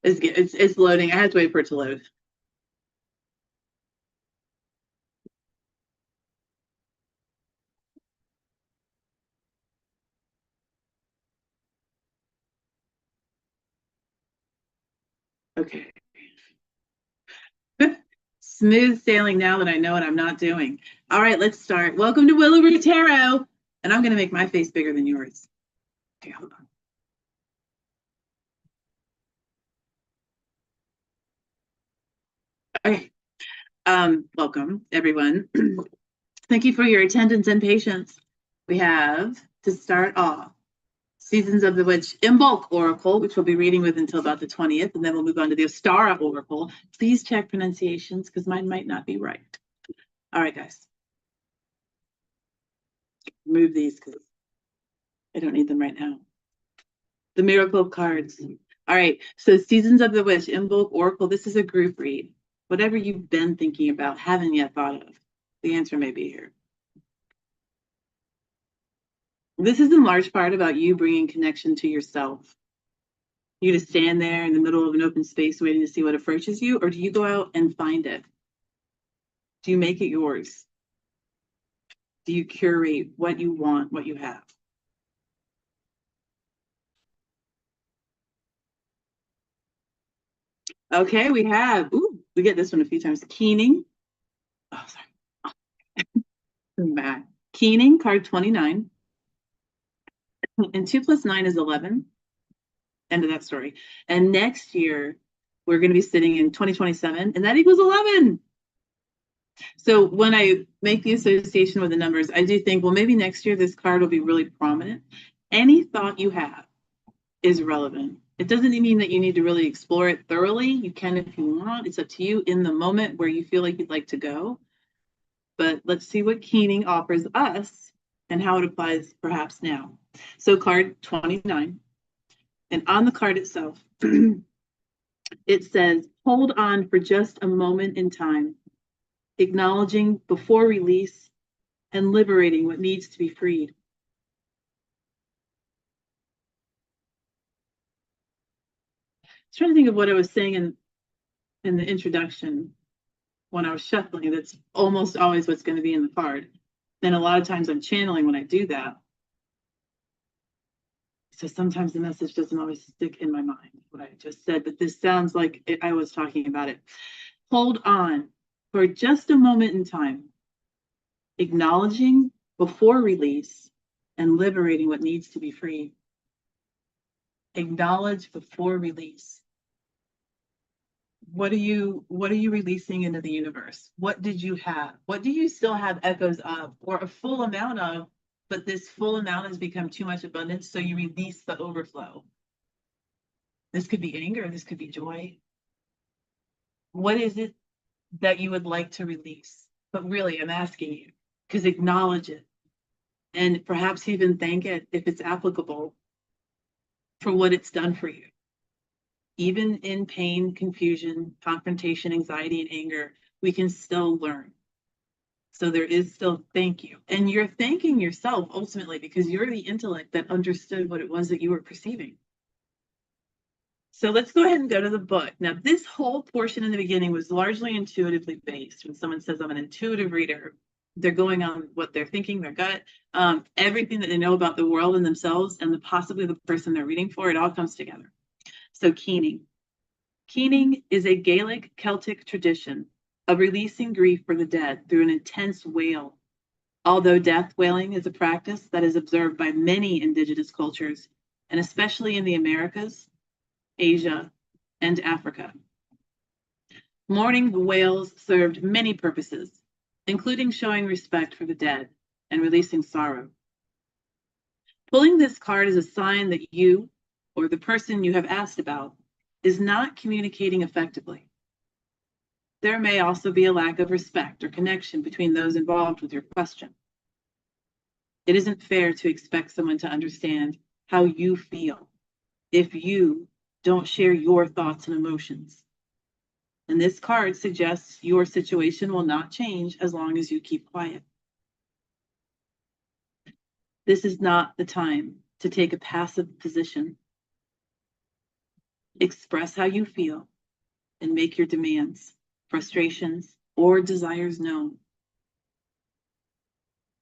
It's loading. I have to wait for it to load. Okay. Smooth sailing now that I know what I'm not doing. All right, let's start. Welcome to Willow Tarot. And I'm going to make my face bigger than yours. Okay, hold on. Okay. Welcome, everyone. Thank you for your attendance and patience. We have, to start off, Seasons of the Witch in bulk Oracle, which we'll be reading with until about the 20th, and then we'll move on to the Ostara Oracle. Please check pronunciations because mine might not be right. All right, guys. Move these because I don't need them right now. The Miracle of Cards. All right, so Seasons of the Witch in bulk Oracle. This is a group read. Whatever you've been thinking about, haven't yet thought of, the answer may be here. This is in large part about you bringing connection to yourself. You to stand there in the middle of an open space waiting to see what approaches you, or do you go out and find it? Do you make it yours? Do you curate what you want, what you have? Okay, we get this one a few times. Keening. Oh, sorry. Back. Keening, card 29. And 2 + 9 is 11. End of that story. And next year, we're going to be sitting in 2027, and that equals 11. So when I make the association with the numbers, I do think, well, maybe next year this card will be really prominent. Any thought you have is relevant. It doesn't mean that you need to really explore it thoroughly. You can if you want. It's up to you in the moment where you feel like you'd like to go. But let's see what Keening offers us and how it applies perhaps now. So card 29. And on the card itself, it says, hold on for just a moment in time, acknowledging before release and liberating what needs to be freed. I was trying to think of what I was saying in the introduction when I was shuffling. That's almost always what's going to be in the card. And a lot of times I'm channeling when I do that. So sometimes the message doesn't always stick in my mind, what I just said, but this sounds like I was talking about it. Hold on for just a moment in time, acknowledging before release and liberating what needs to be free. Acknowledge before release. What are you releasing into the universe? What did you have? What do you still have echoes of or a full amount of, but this full amount has become too much abundance, so you release the overflow? This could be anger, this could be joy. What is it that you would like to release? But really, I'm asking you, because acknowledge it and perhaps even thank it if it's applicable for what it's done for you. Even in pain, confusion, confrontation, anxiety, and anger, we can still learn. So there is still thank you. And you're thanking yourself ultimately because you're the intellect that understood what it was that you were perceiving. So let's go ahead and go to the book. Now, this whole portion in the beginning was largely intuitively based. When someone says I'm an intuitive reader, they're going on what they're thinking, their gut, everything that they know about the world and themselves and possibly the person they're reading for, it all comes together. So keening. Keening is a Gaelic Celtic tradition of releasing grief for the dead through an intense wail. Although death wailing is a practice that is observed by many indigenous cultures, and especially in the Americas, Asia, and Africa. Mourning wails served many purposes, including showing respect for the dead and releasing sorrow. Pulling this card is a sign that you, or the person you have asked about, is not communicating effectively. There may also be a lack of respect or connection between those involved with your question. It isn't fair to expect someone to understand how you feel if you don't share your thoughts and emotions. And this card suggests your situation will not change as long as you keep quiet. This is not the time to take a passive position. Express how you feel and make your demands, frustrations, or desires known.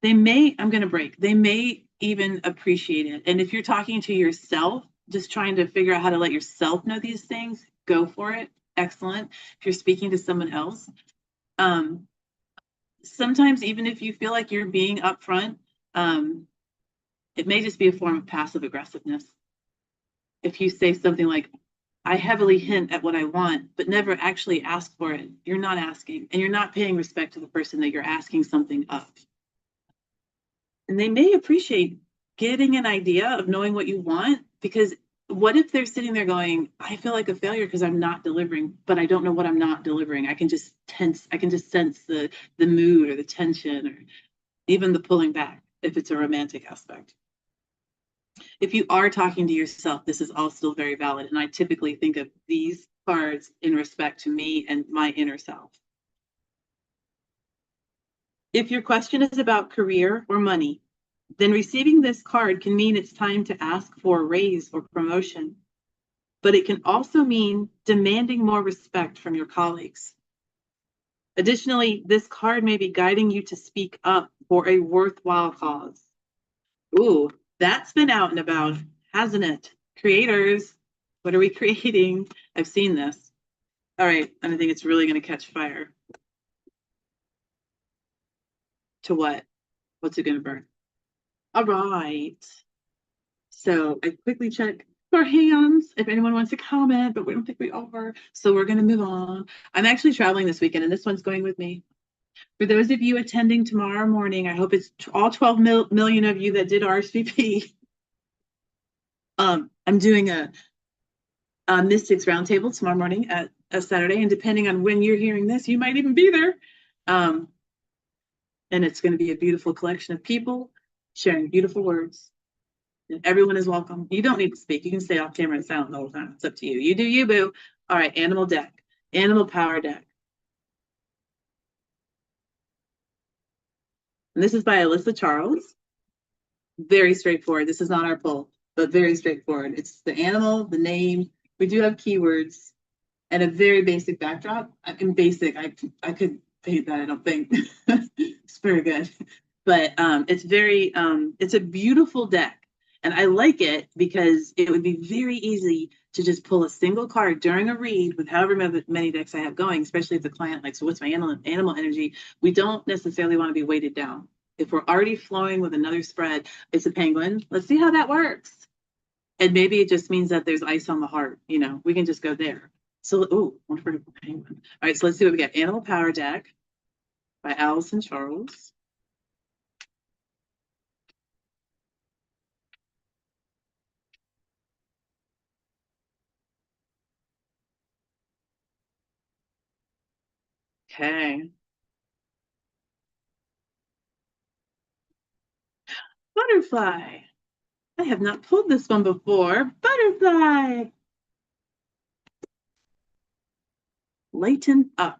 I'm going to break. They may even appreciate it. And if you're talking to yourself, just trying to figure out how to let yourself know these things, go for it. Excellent. If you're speaking to someone else, sometimes even if you feel like you're being upfront, it may just be a form of passive aggressiveness. If you say something like, I heavily hint at what I want, but never actually ask for it, you're not asking, and you're not paying respect to the person that you're asking something of. And they may appreciate getting an idea of knowing what you want, because what if they're sitting there going, I feel like a failure because I'm not delivering, but I don't know what I'm not delivering. I can just sense the mood or the tension or even the pulling back if it's a romantic aspect. If you are talking to yourself, this is all still very valid. And I typically think of these cards in respect to me and my inner self. If your question is about career or money, then receiving this card can mean it's time to ask for a raise or promotion. But it can also mean demanding more respect from your colleagues. Additionally, this card may be guiding you to speak up for a worthwhile cause. Ooh, that's been out and about, hasn't it? Creators, what are we creating? I've seen this. All right, and I think it's really going to catch fire. To what? What's it going to burn? All right. So I quickly check for hands if anyone wants to comment, but we don't think we are. So we're going to move on. I'm actually traveling this weekend, and this one's going with me. For those of you attending tomorrow morning, I hope it's all 12 million of you that did RSVP. I'm doing a Mystics Roundtable tomorrow morning at a Saturday, and depending on when you're hearing this, you might even be there. And it's going to be a beautiful collection of people sharing beautiful words. And everyone is welcome. You don't need to speak. You can stay off camera and silent the whole time. It's up to you. You do you, boo. All right, animal deck, animal power deck. And this is by Alyssa Charles. Very straightforward. This is not our poll, but very straightforward. It's the animal, the name. We do have keywords and a very basic backdrop. In basic, I could paint that, I don't think. It's very good. But it's a beautiful deck. And I like it because it would be very easy to just pull a single card during a read with however many decks I have going, especially if the client likes, so what's my animal energy? We don't necessarily want to be weighted down. If we're already flowing with another spread, it's a penguin. Let's see how that works. And maybe it just means that there's ice on the heart. You know, we can just go there. So, wonderful penguin. All right, so let's see what we got. Animal Power Deck by Allison Charles. Okay. Butterfly. I have not pulled this one before. Butterfly. Lighten up.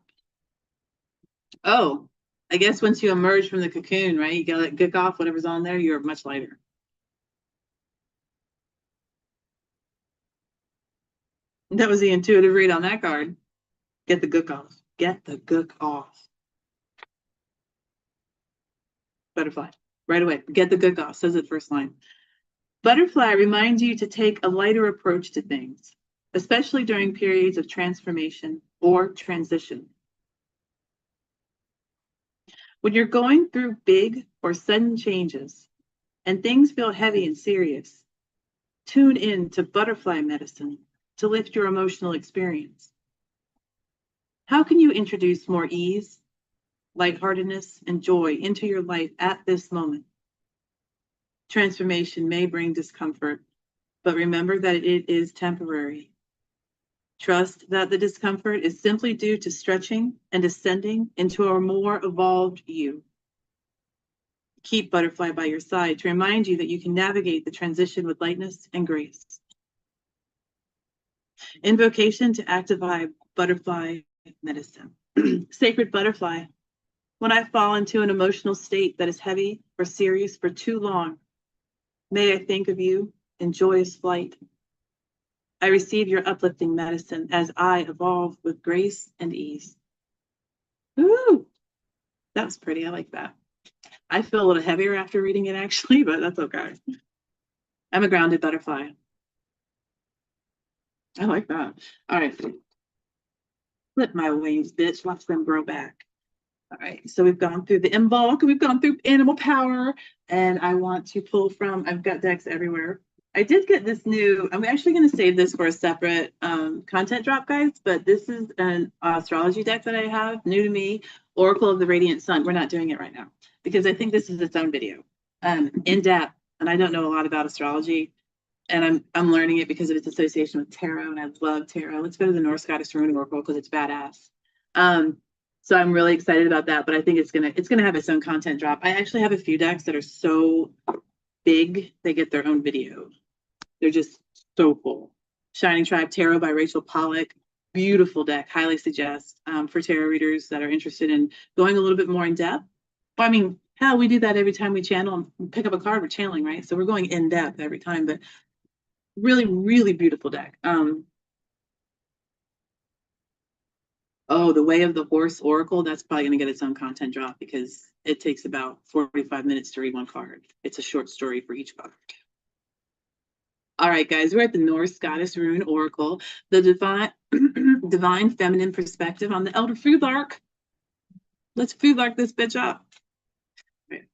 Oh, I guess once you emerge from the cocoon, right? You gotta kick off whatever's on there, you're much lighter. That was the intuitive read on that card. Get the gook off. Get the gook off. Butterfly. Right away. Get the gook off, says the first line. Butterfly reminds you to take a lighter approach to things, especially during periods of transformation or transition. When you're going through big or sudden changes and things feel heavy and serious, tune in to butterfly medicine to lift your emotional experience. How can you introduce more ease, lightheartedness, and joy into your life at this moment? Transformation may bring discomfort, but remember that it is temporary. Trust that the discomfort is simply due to stretching and ascending into a more evolved you. Keep Butterfly by your side to remind you that you can navigate the transition with lightness and grace. Invocation to activate Butterfly medicine. Sacred Butterfly, when I fall into an emotional state that is heavy or serious for too long, may I think of you in joyous flight. I receive your uplifting medicine as I evolve with grace and ease. Ooh, that was pretty. I like that. I feel a little heavier after reading it, actually, but that's okay. I'm a grounded butterfly. I like that. All right. Flip my wings, bitch. Watch them grow back. All right. So we've gone through the Imbolc, we've gone through Animal Power, and I want to pull from, I've got decks everywhere. I did get this new, I'm actually going to save this for a separate content drop, guys, but this is an astrology deck that I have, new to me, Oracle of the Radiant Sun. We're not doing it right now because I think this is its own video, in depth, and I don't know a lot about astrology, and I'm learning it because of its association with tarot, and I love tarot. Let's go to the Norse Goddess Rune Oracle because it's badass. So I'm really excited about that, but I think it's gonna have its own content drop. I actually have a few decks that are so big they get their own video. They're just so full. Shining Tribe Tarot by Rachel Pollack, beautiful deck. Highly suggest for tarot readers that are interested in going a little bit more in depth. Well, I mean, hell, we do that every time we channel and pick up a card. We're channeling, right? So we're going in depth every time, but really, really beautiful deck. Oh, the Way of the Horse Oracle, that's probably going to get its own content drop because it takes about 45 minutes to read one card. It's a short story for each card. All right, guys, we're at the Norse Goddess Rune Oracle, the divine feminine perspective on the Elder Futhark. Let's Futhark this bitch up. Right.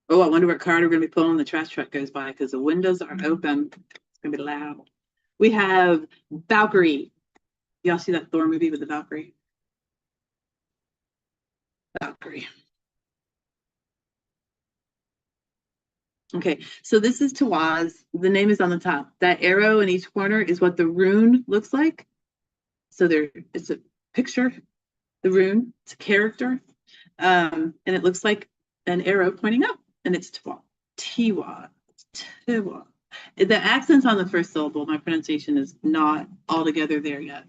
Oh, I wonder what card we're going to be pulling when the trash truck goes by because the windows are open. It's going to be loud. We have Valkyrie. Y'all see that Thor movie with the Valkyrie? Valkyrie. Okay, so this is Tawaz. The name is on the top. That arrow in each corner is what the rune looks like. So it's a picture, the rune, it's a character, and it looks like an arrow pointing up, and it's Twa, Tiwa, Tiwa. The accent's on the first syllable. My pronunciation is not altogether there yet.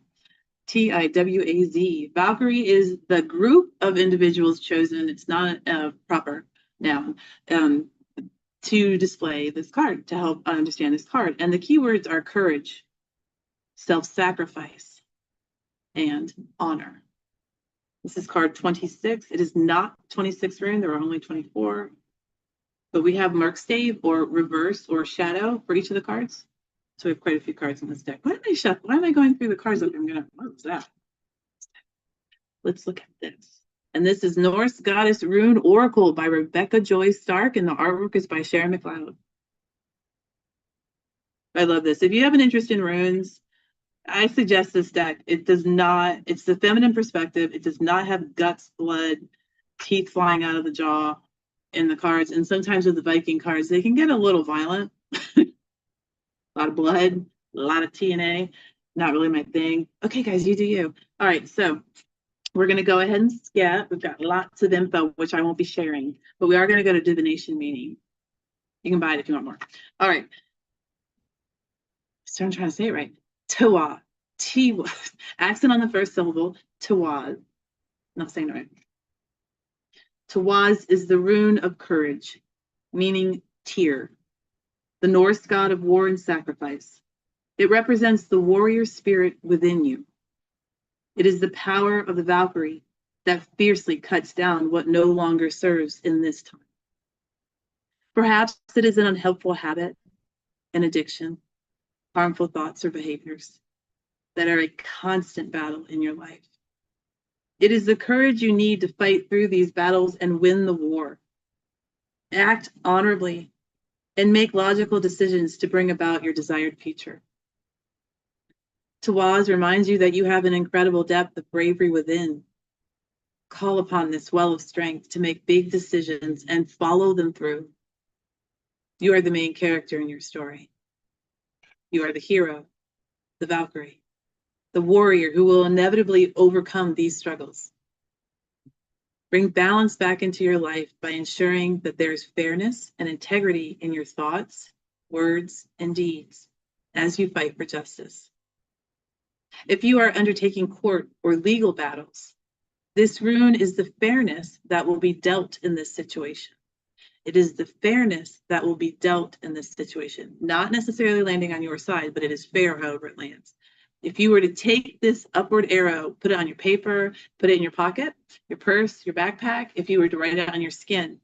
Tiwaz. Valkyrie is the group of individuals chosen. It's not a proper noun. To display this card, to help understand this card. And the keywords are courage, self-sacrifice, and honor. This is card 26. It is not 26 rune. There are only 24. But we have mark stave or reverse or shadow for each of the cards. So we have quite a few cards in this deck. Why am I going through the cards? Like what was that? Let's look at this. And this is Norse Goddess Rune Oracle by Rebecca Joy Stark, and the artwork is by Sharon McLeod. I love this. If you have an interest in runes, I suggest this deck. It does not, it's the feminine perspective. It does not have guts, blood, teeth flying out of the jaw in the cards. And sometimes with the Viking cards, they can get a little violent. A lot of blood, a lot of TNA. Not really my thing. Okay, guys, you do you. All right, so we're going to go ahead and scat. We've got lots of info, which I won't be sharing, but we are going to go to divination meeting. You can buy it if you want more. All right. So I'm trying to say it right. Tawa. Tiwa. Accent on the first syllable. Tawaz. Not saying it right. Tawaz is the rune of courage, meaning tear, the Norse god of war and sacrifice. It represents the warrior spirit within you. It is the power of the Valkyrie that fiercely cuts down what no longer serves in this time. Perhaps it is an unhelpful habit, an addiction, harmful thoughts or behaviors that are a constant battle in your life. It is the courage you need to fight through these battles and win the war. Act honorably and make logical decisions to bring about your desired future. Tawaz reminds you that you have an incredible depth of bravery within. Call upon this well of strength to make big decisions and follow them through. You are the main character in your story. You are the hero, the Valkyrie, the warrior who will inevitably overcome these struggles. Bring balance back into your life by ensuring that there is fairness and integrity in your thoughts, words, and deeds as you fight for justice. If you are undertaking court or legal battles, this rune is the fairness that will be dealt in this situation. It is the fairness that will be dealt in this situation, not necessarily landing on your side, but it is fair however it lands. If you were to take this upward arrow, put it on your paper, put it in your pocket, your purse, your backpack, if you were to write it on your skin,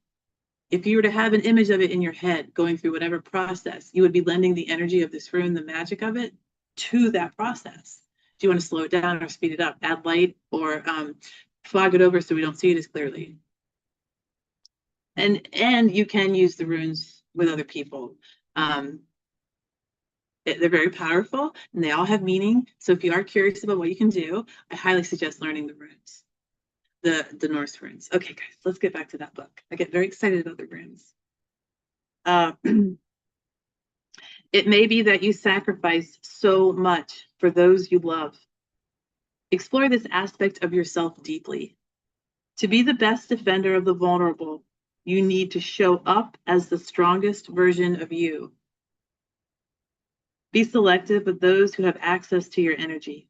if you were to have an image of it in your head going through whatever process, you would be lending the energy of this rune, the magic of it, to that process. Do you want to slow it down or speed it up? Add light or fog it over so we don't see it as clearly. And you can use the runes with other people. They're very powerful and they all have meaning. So if you are curious about what you can do, I highly suggest learning the runes, the Norse runes. Okay, guys, let's get back to that book. I get very excited about the runes. It may be that you sacrifice so much for those you love. Explore this aspect of yourself deeply. To be the best defender of the vulnerable, you need to show up as the strongest version of you. Be selective with those who have access to your energy.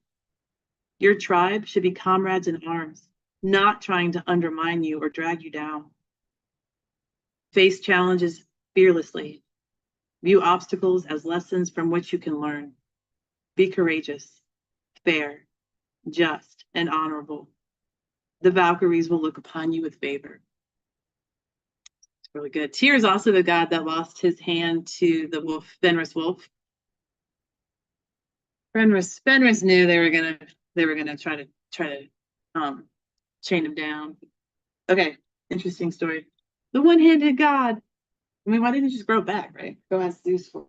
Your tribe should be comrades in arms, not trying to undermine you or drag you down. Face challenges fearlessly. View obstacles as lessons from which you can learn. Be courageous, fair, just, and honorable. The Valkyries will look upon you with favor. It's really good. Tyr is also the god that lost his hand to the wolf, Fenris wolf. Fenris knew they were gonna try to chain him down. Okay, interesting story. The one-handed god. I mean, why didn't you just grow it back, right? Go ask Zeus for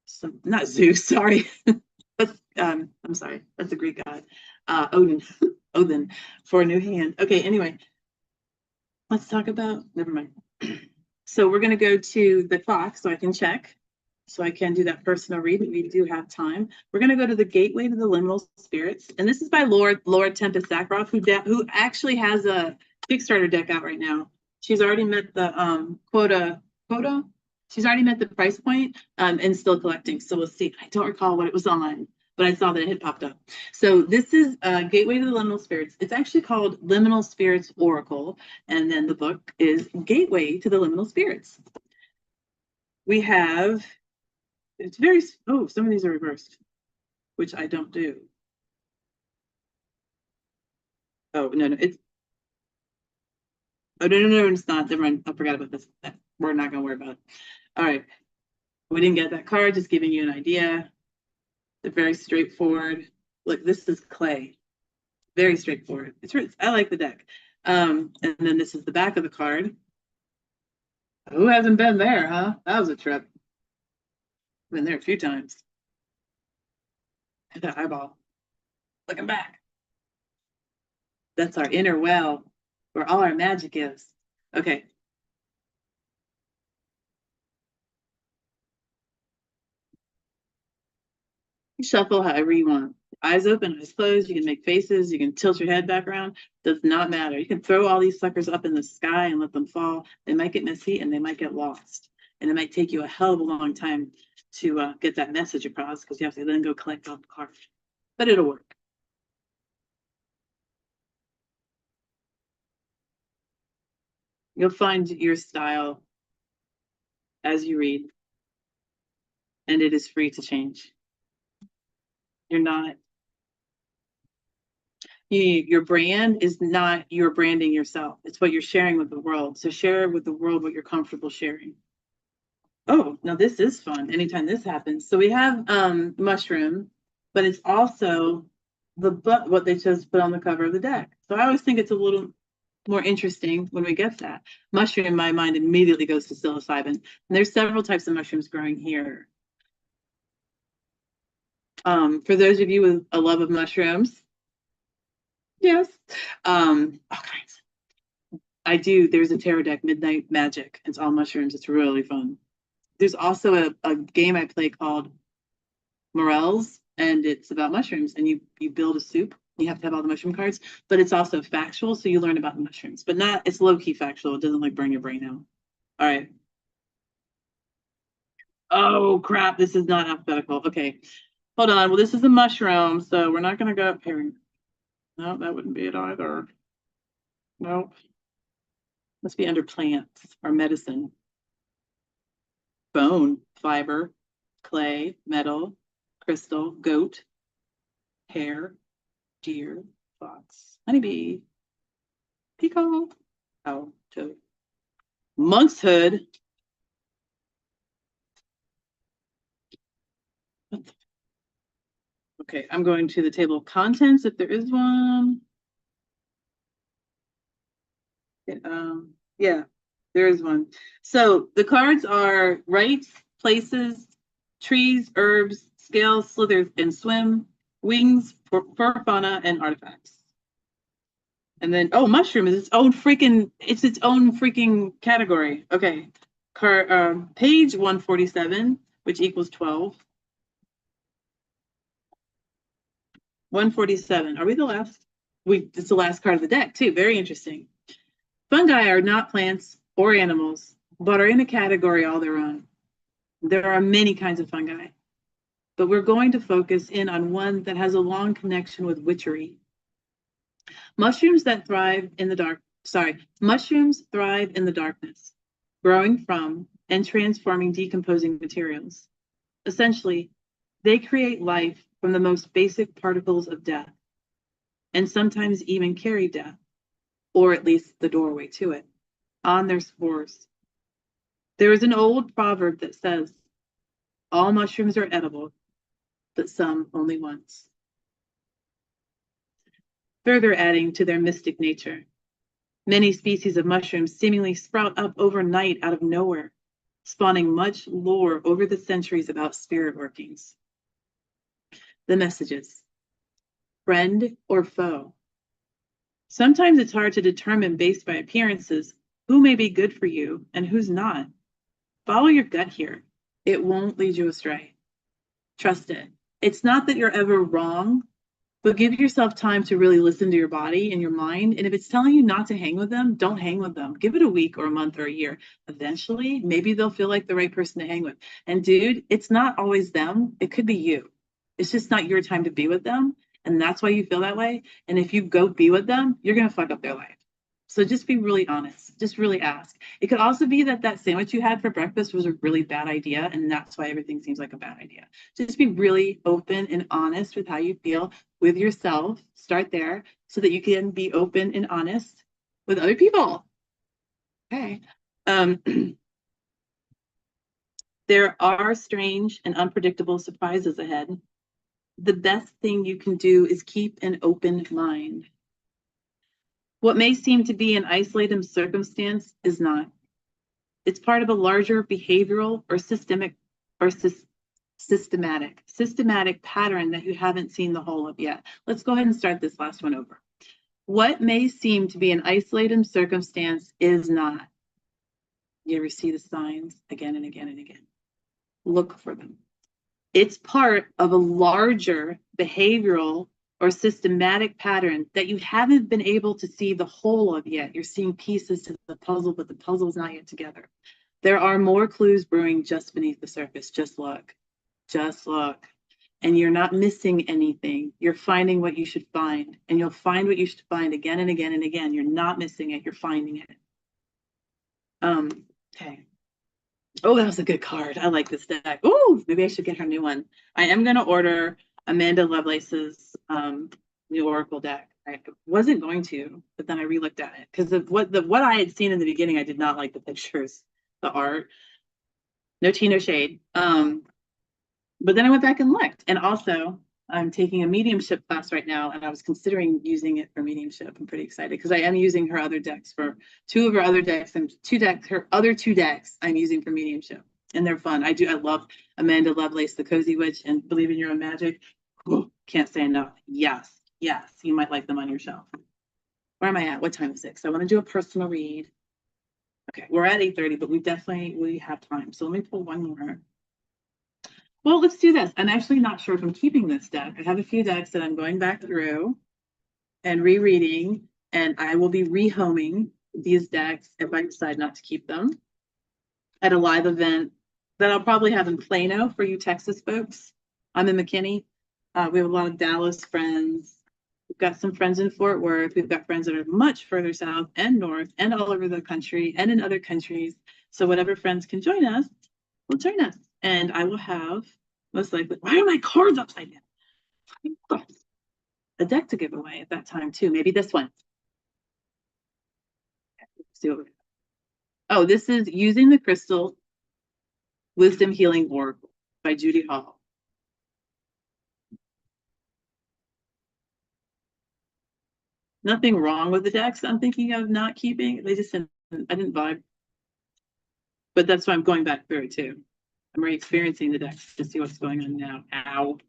some, not Zeus, sorry. That's I'm sorry, that's a Greek god. Odin. Odin for a new hand. Okay, anyway. Let's talk about, never mind. So we're gonna go to the clock so I can check. So I can do that personal read. We do have time. We're going to go to the Gateway to the Liminal Spirits. And this is by Lord Tempest Zakroff, who actually has a Kickstarter deck out right now. She's already met the quota. She's already met the price point and still collecting. So we'll see. I don't recall what it was on, but I saw that it had popped up. So this is Gateway to the Liminal Spirits. It's actually called Liminal Spirits Oracle. And then the book is Gateway to the Liminal Spirits. We have... It's very, oh, some of these are reversed, which I don't do. Oh, no, it's, oh, no, it's not. Never mind. I forgot about this. We're not going to worry about it. All right. We didn't get that card, just giving you an idea. They're very straightforward. Look, this is clay. Very straightforward. I like the deck. And then this is the back of the card. Who hasn't been there, huh? That was a trip. Been there a few times. That eyeball. Looking back. That's our inner well, where all our magic is. Okay. Shuffle however you want. Eyes open, eyes closed. You can make faces. You can tilt your head back around. Does not matter. You can throw all these suckers up in the sky and let them fall. They might get messy and they might get lost. And it might take you a hell of a long time to get that message across because you have to then go collect all the cards. But it'll work. You'll find your style as you read, and it is free to change. Your brand is not your branding yourself. It's what you're sharing with the world. So share with the world what you're comfortable sharing. Oh, now this is fun. Anytime this happens. So we have mushroom, but it's also what they chose to put on the cover of the deck. So I always think it's a little more interesting when we get that. Mushroom, my mind immediately goes to psilocybin. And there's several types of mushrooms growing here. For those of you with a love of mushrooms, yes, all kinds. There's a tarot deck, Midnight Magic. It's all mushrooms. It's really fun. There's also a game I play called Morels, and it's about mushrooms, and you build a soup. You have to have all the mushroom cards, but it's also factual, so you learn about the mushrooms, but it's low-key factual. It doesn't like burn your brain out. All right. Oh, crap. This is not alphabetical. Okay. Hold on. Well, this is a mushroom, so we're not going to go up here. No, that wouldn't be it either. Nope. Must be under plants or medicine. Bone, fiber, clay, metal, crystal, goat, hare, deer, fox, honeybee, peacock, owl, toad, monk's hood. Okay, I'm going to the table of contents if there is one. Yeah, there is one. So the cards are rights, places, trees, herbs, scales, slithers, and swim, wings, for fauna, and artifacts. And then, oh, mushroom is it's its own freaking category. Okay. Page 147, which equals 12. 147. Are we the last? It's the last card of the deck, too. Very interesting. Fungi are not plants or animals, but are in a category all their own. There are many kinds of fungi, but we're going to focus in on one that has a long connection with witchery. Mushrooms thrive in the darkness, growing from and transforming decomposing materials. Essentially, they create life from the most basic particles of death, and sometimes even carry death, or at least the doorway to it, on their spores. There is an old proverb that says, all mushrooms are edible, but some only once. Further adding to their mystic nature, many species of mushrooms seemingly sprout up overnight out of nowhere, spawning much lore over the centuries about spirit workings. The messages, friend or foe. Sometimes it's hard to determine based by appearances who may be good for you and who's not. Follow your gut here. It won't lead you astray. Trust it. It's not that you're ever wrong, but give yourself time to really listen to your body and your mind. And if it's telling you not to hang with them, don't hang with them. Give it a week or a month or a year. Eventually, maybe they'll feel like the right person to hang with. And dude, it's not always them. It could be you. It's just not your time to be with them. And that's why you feel that way. And if you go be with them, you're going to fuck up their life. So just be really honest. Just really ask. It could also be that sandwich you had for breakfast was a really bad idea. And that's why everything seems like a bad idea. Just be really open and honest with how you feel with yourself. Start there so that you can be open and honest with other people. Okay. There are strange and unpredictable surprises ahead. The best thing you can do is keep an open mind. What may seem to be an isolated circumstance is not. It's part of a larger behavioral or systematic pattern that you haven't seen the whole of yet. Let's go ahead and start this last one over. What may seem to be an isolated circumstance is not. You ever see the signs again and again and again? Look for them. It's part of a larger behavioral or systematic pattern that you haven't been able to see the whole of yet. You're seeing pieces to the puzzle, but the puzzle is not yet together. There are more clues brewing just beneath the surface. Just look. Just look. And you're not missing anything. You're finding what you should find. And you'll find what you should find again and again and again. You're not missing it. You're finding it. Okay. Oh, that was a good card. I like this deck. Oh, maybe I should get her new one. I am going to order Amanda Lovelace's new Oracle deck. I wasn't going to, but then I re-looked at it because of what I had seen in the beginning. I did not like the pictures, the art. No tea, no shade. But then I went back and looked. And also, I'm taking a mediumship class right now, and I was considering using it for mediumship. I'm pretty excited because I am using her other decks for two of her other decks and her other two decks I'm using for mediumship. And they're fun. I love Amanda Lovelace, the Cozy Witch, and Believe in Your Own Magic. Ooh, can't say enough. Yes, you might like them on your shelf. Where am I at? What time is it? So I want to do a personal read. Okay, we're at 8:30, but we have time. So let me pull one more. Well, let's do this. I'm actually not sure if I'm keeping this deck. I have a few decks that I'm going back through and rereading, and I will be rehoming these decks if I decide not to keep them at a live event that I'll probably have in Plano for you Texas folks. I'm in McKinney. We have a lot of Dallas friends. We've got some friends in Fort Worth. We've got friends that are much further south and north and all over the country and in other countries. So whatever friends can join us, will join us. And I will have most likely, why are my cards upside down? A deck to give away at that time too. Maybe this one. Oh, this is Using the Crystal Wisdom Healing Oracle by Judy Hall. Nothing wrong with the decks I'm thinking of not keeping. They just didn't, I didn't vibe. But that's why I'm going back through it too. I'm re-experiencing the decks to see what's going on now. Ow.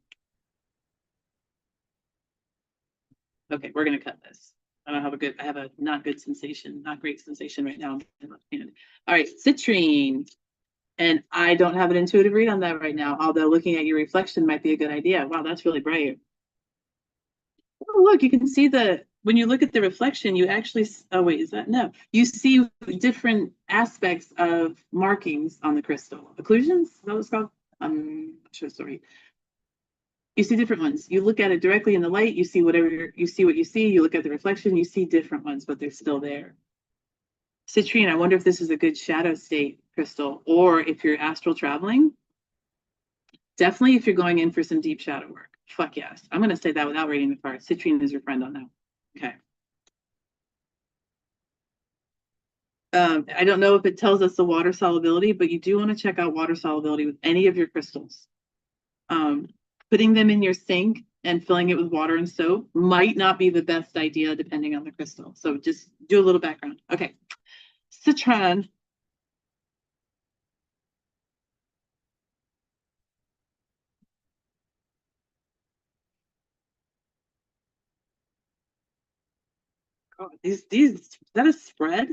Okay, we're gonna cut this. I don't have a good, I have a not good sensation, not great sensation right now in my left hand. All right, citrine. And I don't have an intuitive read on that right now, although looking at your reflection might be a good idea. Wow, that's really bright. Oh, look, you can see when you look at the reflection, you actually, oh wait, is that, no. You see different aspects of markings on the crystal. Occlusions, is that what it's called? I'm not sure, sorry. You see different ones. You look at it directly in the light, you see whatever, you see what you see, you look at the reflection, you see different ones, but they're still there. Citrine, I wonder if this is a good shadow state crystal, or if you're astral traveling. Definitely if you're going in for some deep shadow work. Fuck yes. I'm going to say that without reading the cards. Citrine is your friend on that. Okay. I don't know if it tells us the water solubility, but you do want to check out water solubility with any of your crystals. Putting them in your sink and filling it with water and soap might not be the best idea depending on the crystal. So just do a little background. Okay. Citron. Oh, is that a spread?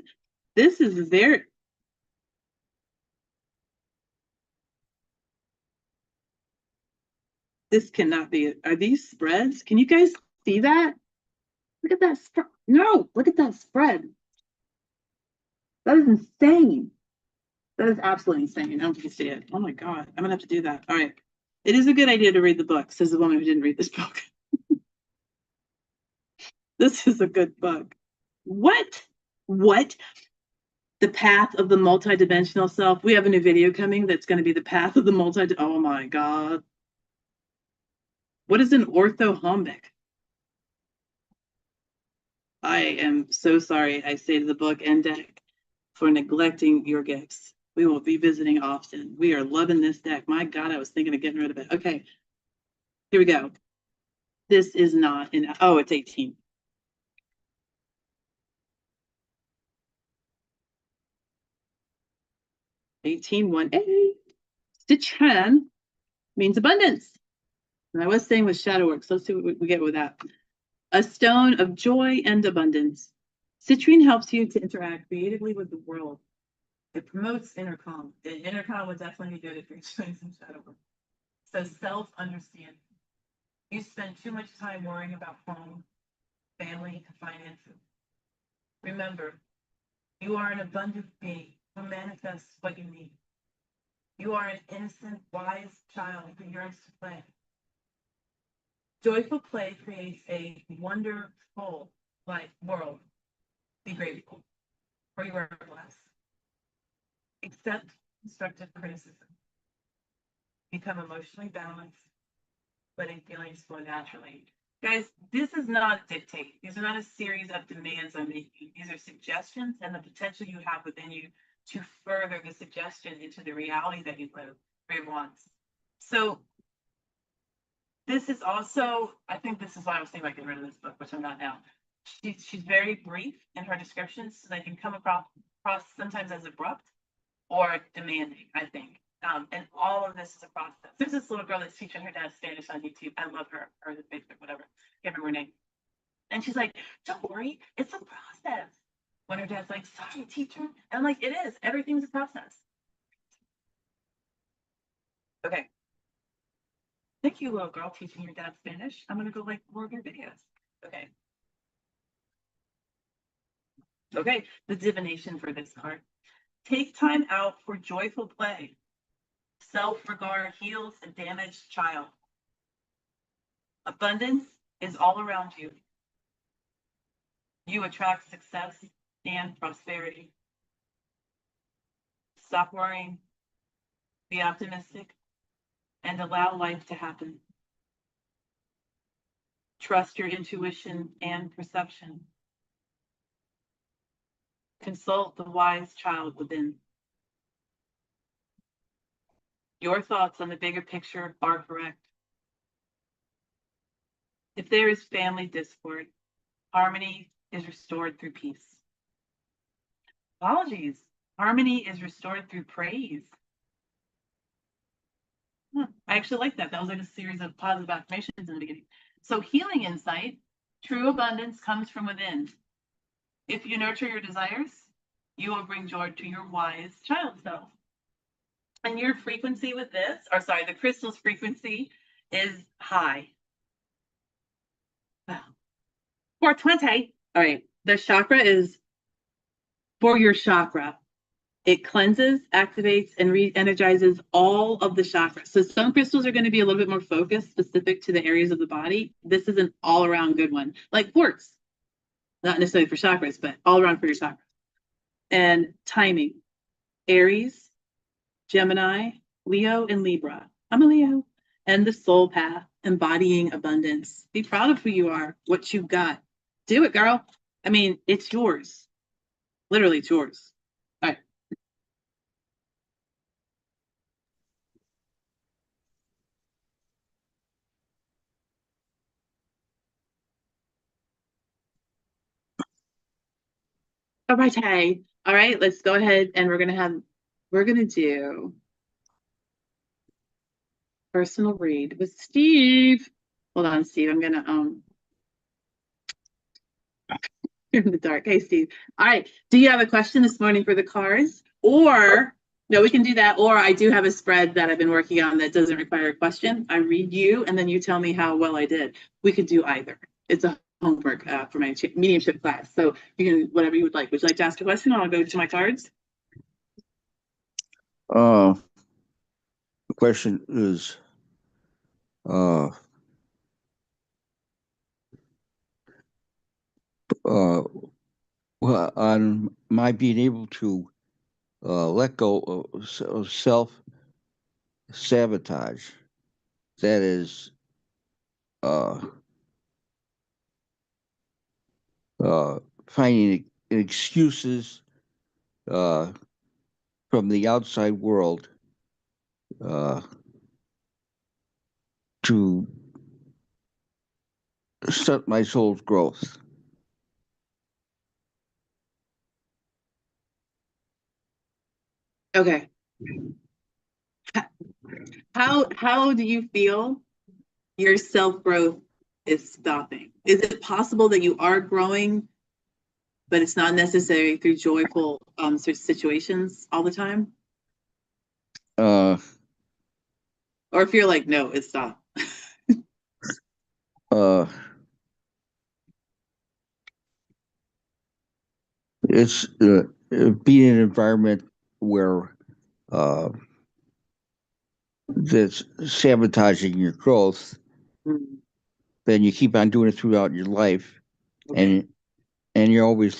This is very, this cannot be, are these spreads? Can you guys see that? Look at that spread. No, look at that spread. That is insane. That is absolutely insane. I don't know if you can see it. Oh my God. I'm gonna have to do that. All right. It is a good idea to read the book, says the woman who didn't read this book. This is a good book. What? What? The path of the multidimensional self. We have a new video coming that's going to be the path of the oh my God. What is an orthorhombic? I am so sorry, I say to the book and deck, for neglecting your gifts. We will be visiting often. We are loving this deck. My God, I was thinking of getting rid of it. Okay, here we go. This is not in, oh, it's 18. 18, 1A. Citron means abundance. And I was saying with shadow work, so let's see what we get with that. A stone of joy and abundance. Citrine helps you to interact creatively with the world. It promotes inner calm. The inner calm would definitely be good if you're doing some shadow work. So self-understanding. You spend too much time worrying about home, family, and finances. Remember, you are an abundant being who manifests what you need. You are an innocent, wise child who yearns to play. Joyful play creates a wonderful life world. Be grateful, for you are blessed. Accept constructive criticism. Become emotionally balanced, letting feelings flow naturally. Guys, this is not a dictate. These are not a series of demands I'm making. These are suggestions and the potential you have within you to further the suggestion into the reality that you live or you want. So this is also, I think this is why I was thinking about getting rid of this book, which I'm not now. She's very brief in her descriptions, so they can come across sometimes as abrupt or demanding, I think. And all of this is a process. There's this little girl that's teaching her dad Spanish on YouTube. I love her, or the Facebook, whatever. Can't remember her name. And she's like, don't worry, it's a process. When her dad's like, sorry, teacher. And I'm like, it is. Everything's a process. Okay. Thank you, little girl, teaching your dad Spanish. I'm gonna go like more of your videos. Okay. Okay, the divination for this card. Take time out for joyful play. Self-regard heals a damaged child. Abundance is all around you. You attract success and prosperity. Stop worrying, be optimistic, and allow life to happen. Trust your intuition and perception. Consult the wise child within. Your thoughts on the bigger picture are correct. If there is family discord, harmony is restored through peace. Apologies. Harmony is restored through praise. I actually like that. That was like a series of positive affirmations in the beginning. So healing insight, true abundance comes from within. If you nurture your desires, you will bring joy to your wise child self. And your frequency with this, or sorry, the crystal's frequency is high. Wow. 420. All right. The chakra is for your chakra. It cleanses, activates, and re-energizes all of the chakras. So some crystals are going to be a little bit more focused, specific to the areas of the body. This is an all-around good one, like quartz. Not necessarily for chakras, but all around for your chakras. And timing, Aries, Gemini, Leo, and Libra. I'm a Leo. And the soul path, embodying abundance. Be proud of who you are, what you've got. Do it, girl. I mean, it's yours. Literally, it's yours. All right. All right, hey. All right, let's go ahead and we're gonna do personal read with Steve. Hold on, Steve. I'm gonna you're in the dark. Hey, Steve. All right. Do you have a question this morning for the cards? Or no, we can do that. Or I do have a spread that I've been working on that doesn't require a question. I read you, and then you tell me how well I did. We could do either. It's a homework for my mediumship class. So you can, whatever you would like. Would you like to ask a question? I'll go to my cards. The question is, well, on my being able to let go of self sabotage, that is uh, finding excuses from the outside world to stunt my soul's growth. Okay. How do you feel your self-growth is stopping? Is it possible that you are growing, but it's not necessary through joyful situations all the time? Uh, Or if you're like, no, it's not. it's being in an environment where that's sabotaging your growth, then you keep on doing it throughout your life, Okay. and you're always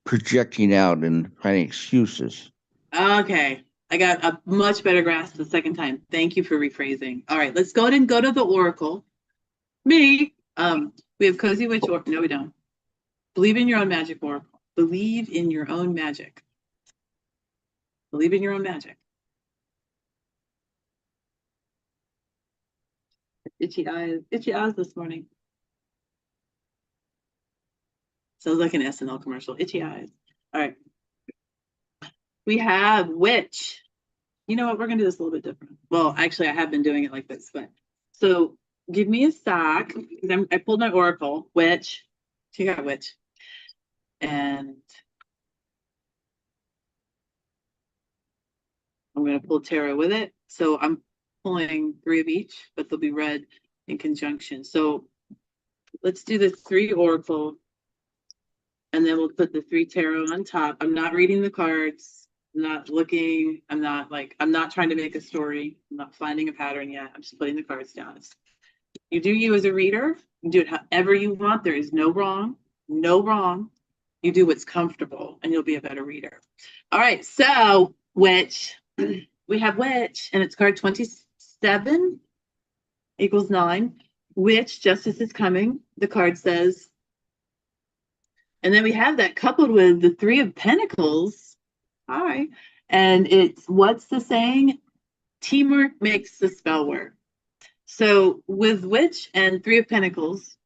projecting out and finding excuses. Okay. I got a much better grasp the second time. Thank you for rephrasing. All right, let's go ahead and go to the Oracle. Me. We have Cozy Witch Oracle. No, we don't. Believe in your own magic, Oracle. Believe in your own magic. Believe in your own magic. Itchy eyes this morning. Sounds like an SNL commercial. Itchy eyes. All right. We have Witch. You know what? We're going to do this a little bit different. Well, actually, I have been doing it like this, but so give me a stack. I pulled my Oracle, Witch. She got Witch. And I'm going to pull tarot with it. So I'm pulling 3 of each, but they'll be read in conjunction. So let's do the 3 Oracle, and then we'll put the 3 tarot on top. I'm not reading the cards. I'm not looking. I'm not trying to make a story. I'm not finding a pattern yet. I'm just putting the cards down. You do you as a reader. You do it however you want. There is no wrong, no wrong. You do what's comfortable and you'll be a better reader. All right, so witch. We have witch and it's card 27 equals 9. Witch, justice is coming, the card says. And then we have that coupled with the 3 of Pentacles. Hi. And it's, what's the saying? Teamwork makes the spell work. So with witch and 3 of Pentacles,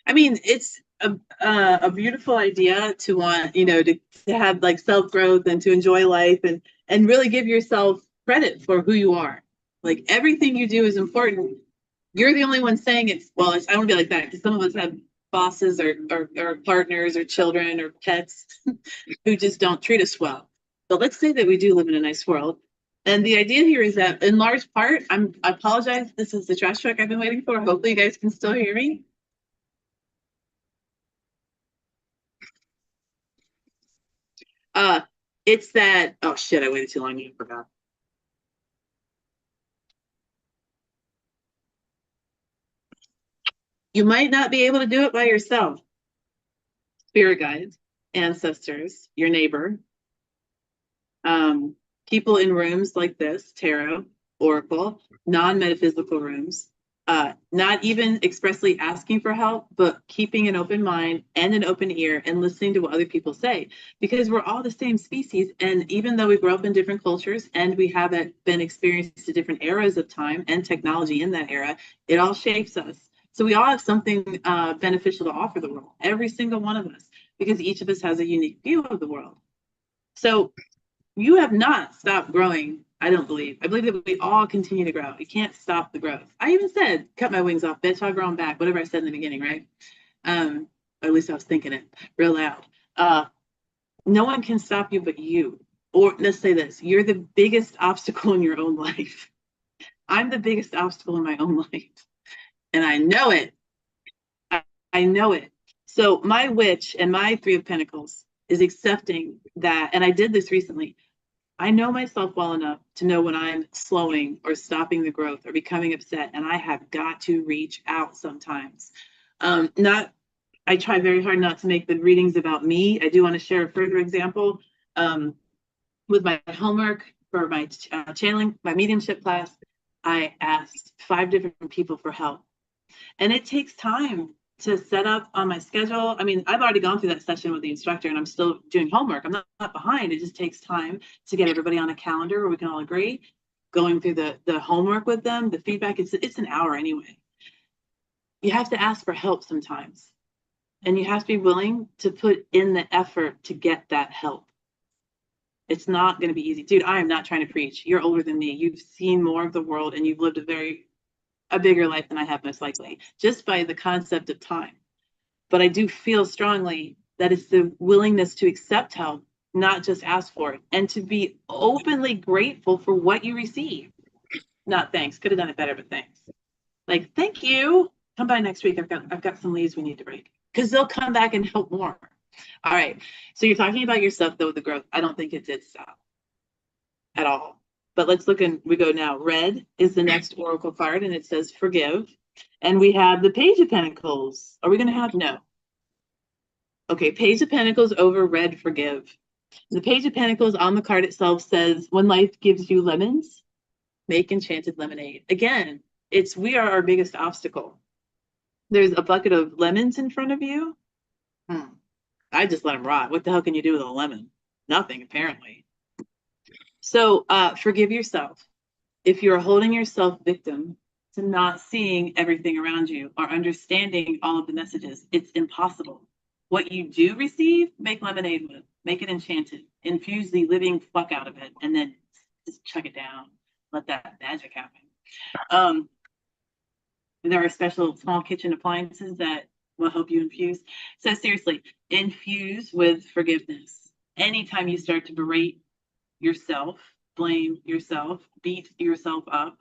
I mean, it's a beautiful idea to want, to have like self-growth and to enjoy life and really give yourself credit for who you are. Like everything you do is important. You're the only one saying it's, well, I don't be like that because some of us have bosses or partners or children or pets who just don't treat us well. But let's say that we do live in a nice world. And the idea here is that in large part, I apologize. This is the trash truck I've been waiting for. Hopefully you guys can still hear me. It's that, oh shit, I waited too long, I forgot. You might not be able to do it by yourself. Spirit guides, ancestors, your neighbor, people in rooms like this, tarot, oracle, non-metaphysical rooms, not even expressly asking for help, but keeping an open mind and an open ear and listening to what other people say, because we're all the same species. And even though we grow up in different cultures and we haven't been experienced to different eras of time and technology in that era, it all shapes us. So we all have something beneficial to offer the world, every single one of us, because each of us has a unique view of the world. So you have not stopped growing. I don't believe. I believe that we all continue to grow. You can't stop the growth. I even said, cut my wings off, bitch, I'll grow them back. Whatever I said in the beginning, right? Or at least I was thinking it real loud. No one can stop you but you. Or let's say this, you're the biggest obstacle in your own life. I'm the biggest obstacle in my own life. And I know it. I know it. So my witch and my 3 of Pentacles is accepting that. And I did this recently. I know myself well enough to know when I'm slowing or stopping the growth or becoming upset, and I have got to reach out sometimes. I try very hard not to make the readings about me. I do want to share a further example with my homework for my channeling, my mediumship class. I asked 5 different people for help, and it takes time to set up on my schedule. I mean, I've already gone through that session with the instructor and I'm still doing homework. I'm not behind. It just takes time to get everybody on a calendar where we can all agree. Going through the homework with them, the feedback, it's an hour anyway. You have to ask for help sometimes. And you have to be willing to put in the effort to get that help. It's not going to be easy. Dude, I am not trying to preach. You're older than me. You've seen more of the world and you've lived a bigger life than I have, most likely, just by the concept of time. But I do feel strongly that it's the willingness to accept help, not just ask for it, and to be openly grateful for what you receive. Not thanks. Could have done it better, but thanks. Like, thank you. Come by next week. I've got some leaves we need to break. Because they'll come back and help more. All right. So you're talking about yourself, though, with the growth. I don't think it did stop at all. But let's look and we go now. Red is the next oracle card, and it says forgive. And we have the Page of Pentacles. Are we going to have no? Okay, Page of Pentacles over red, forgive. The Page of Pentacles on the card itself says, when life gives you lemons, make enchanted lemonade. Again, it's we are our biggest obstacle. There's a bucket of lemons in front of you. I just let them rot. What the hell can you do with a lemon? Nothing, apparently. So forgive yourself. If you're holding yourself victim to not seeing everything around you or understanding all of the messages, it's impossible. What you do receive, make lemonade with. Make it enchanted. Infuse the living fuck out of it, and then just chuck it down. Let that magic happen. There are special small kitchen appliances that will help you infuse. So seriously, infuse with forgiveness. Anytime you start to berate yourself, blame yourself, beat yourself up,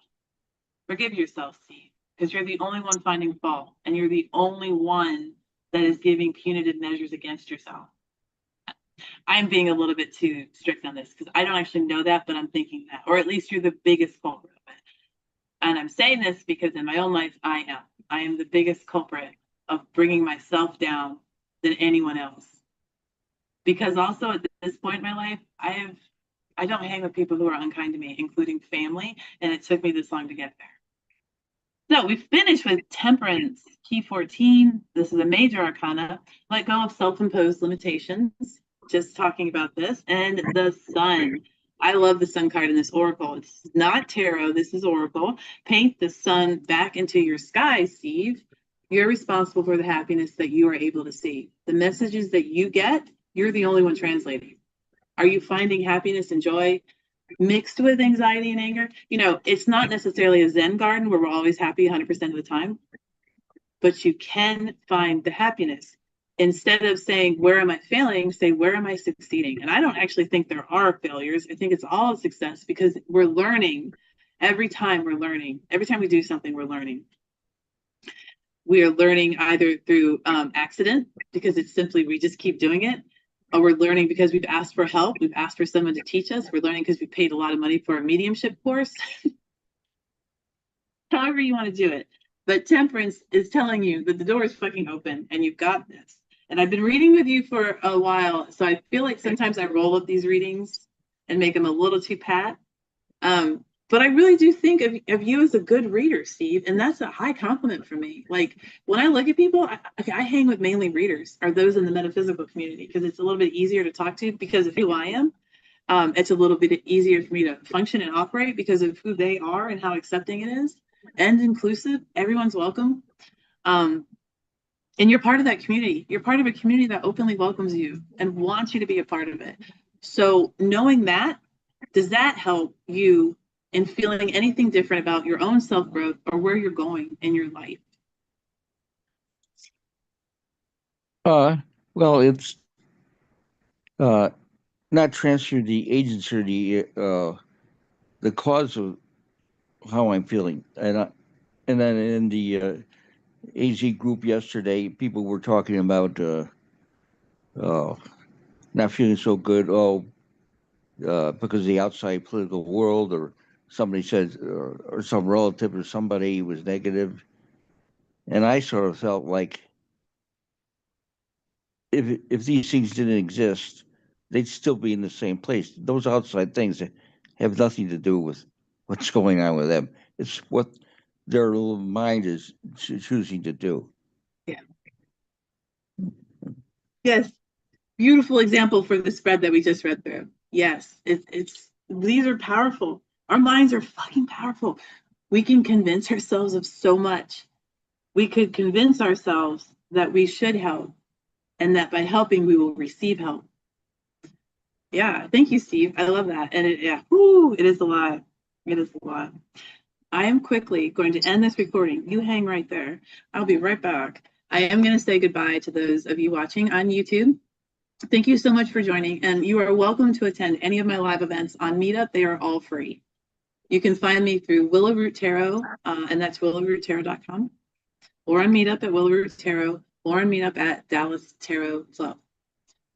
forgive yourself, Steve, because you're the only one finding fault, and you're the only one that is giving punitive measures against yourself. I'm being a little bit too strict on this because I don't actually know that, but I'm thinking that, or at least you're the biggest culprit of it. And I'm saying this because in my own life, I am the biggest culprit of bringing myself down than anyone else. Because also at this point in my life, I don't hang with people who are unkind to me, including family, and it took me this long to get there. So we finished with Temperance, key 14. This is a major arcana. Let go of self-imposed limitations. Just talking about this. And the Sun. I love the Sun card in this oracle. It's not tarot. This is oracle. Paint the sun back into your sky, Steve. You're responsible for the happiness that you are able to see. The messages that you get, you're the only one translating. Are you finding happiness and joy mixed with anxiety and anger? You know, it's not necessarily a Zen garden where we're always happy 100% of the time, but you can find the happiness. Instead of saying, where am I failing? Say, where am I succeeding? And I don't actually think there are failures. I think it's all a success because we're learning. Every time we're learning. Every time we do something, we're learning. We are learning either through accident, because it's simply we just keep doing it, or we're learning because we've asked for help. We've asked for someone to teach us. We're learning because we paid a lot of money for a mediumship course. However you want to do it. But Temperance is telling you that the door is fucking open and you've got this. And I've been reading with you for a while, so I feel like sometimes I roll up these readings and make them a little too pat. But I really do think of you as a good reader, Steve, and that's a high compliment for me. Like when I look at people, I hang with mainly readers, or those in the metaphysical community, because it's a little bit easier to talk to because of who I am. It's a little bit easier for me to function and operate because of who they are and how accepting it is and inclusive. Everyone's welcome. And you're part of that community. You're part of a community that openly welcomes you and wants you to be a part of it. So knowing that, does that help you in feeling anything different about your own self-growth or where you're going in your life? Well, it's not transfer the agency or the cause of how I'm feeling. And then in the AZ group yesterday, people were talking about uh, not feeling so good. Oh, because of the outside political world, or somebody said, or some relative or somebody was negative, and I sort of felt like if these things didn't exist, they'd still be in the same place. Those outside things have nothing to do with what's going on with them. It's what their little mind is choosing to do. Yeah. Yes. Beautiful example for the spread that we just read through. Yes, it's these are powerful. Our minds are fucking powerful. We can convince ourselves of so much. We could convince ourselves that we should help and that by helping we will receive help. Yeah, thank you, Steve. I love that. And it is a lot. It is a lot. I am quickly going to end this recording. You hang right there. I'll be right back. I am going to say goodbye to those of you watching on YouTube. Thank you so much for joining, and you are welcome to attend any of my live events on Meetup. They are all free. You can find me through Willow Root Tarot, and that's willowroottarot.com, or on Meetup at Willow Root Tarot, or on Meetup at Dallas Tarot Club.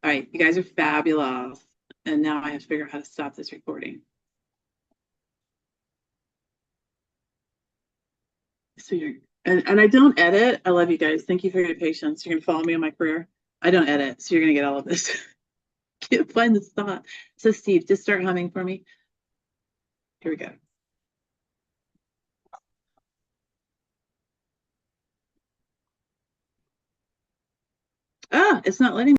All right, you guys are fabulous. And now I have to figure out how to stop this recording. So and I don't edit. I love you guys. Thank you for your patience. You're gonna follow me on my career. I don't edit, so you're gonna get all of this. Can't find the spot. So Steve, just start humming for me. Here we go. It's not letting me.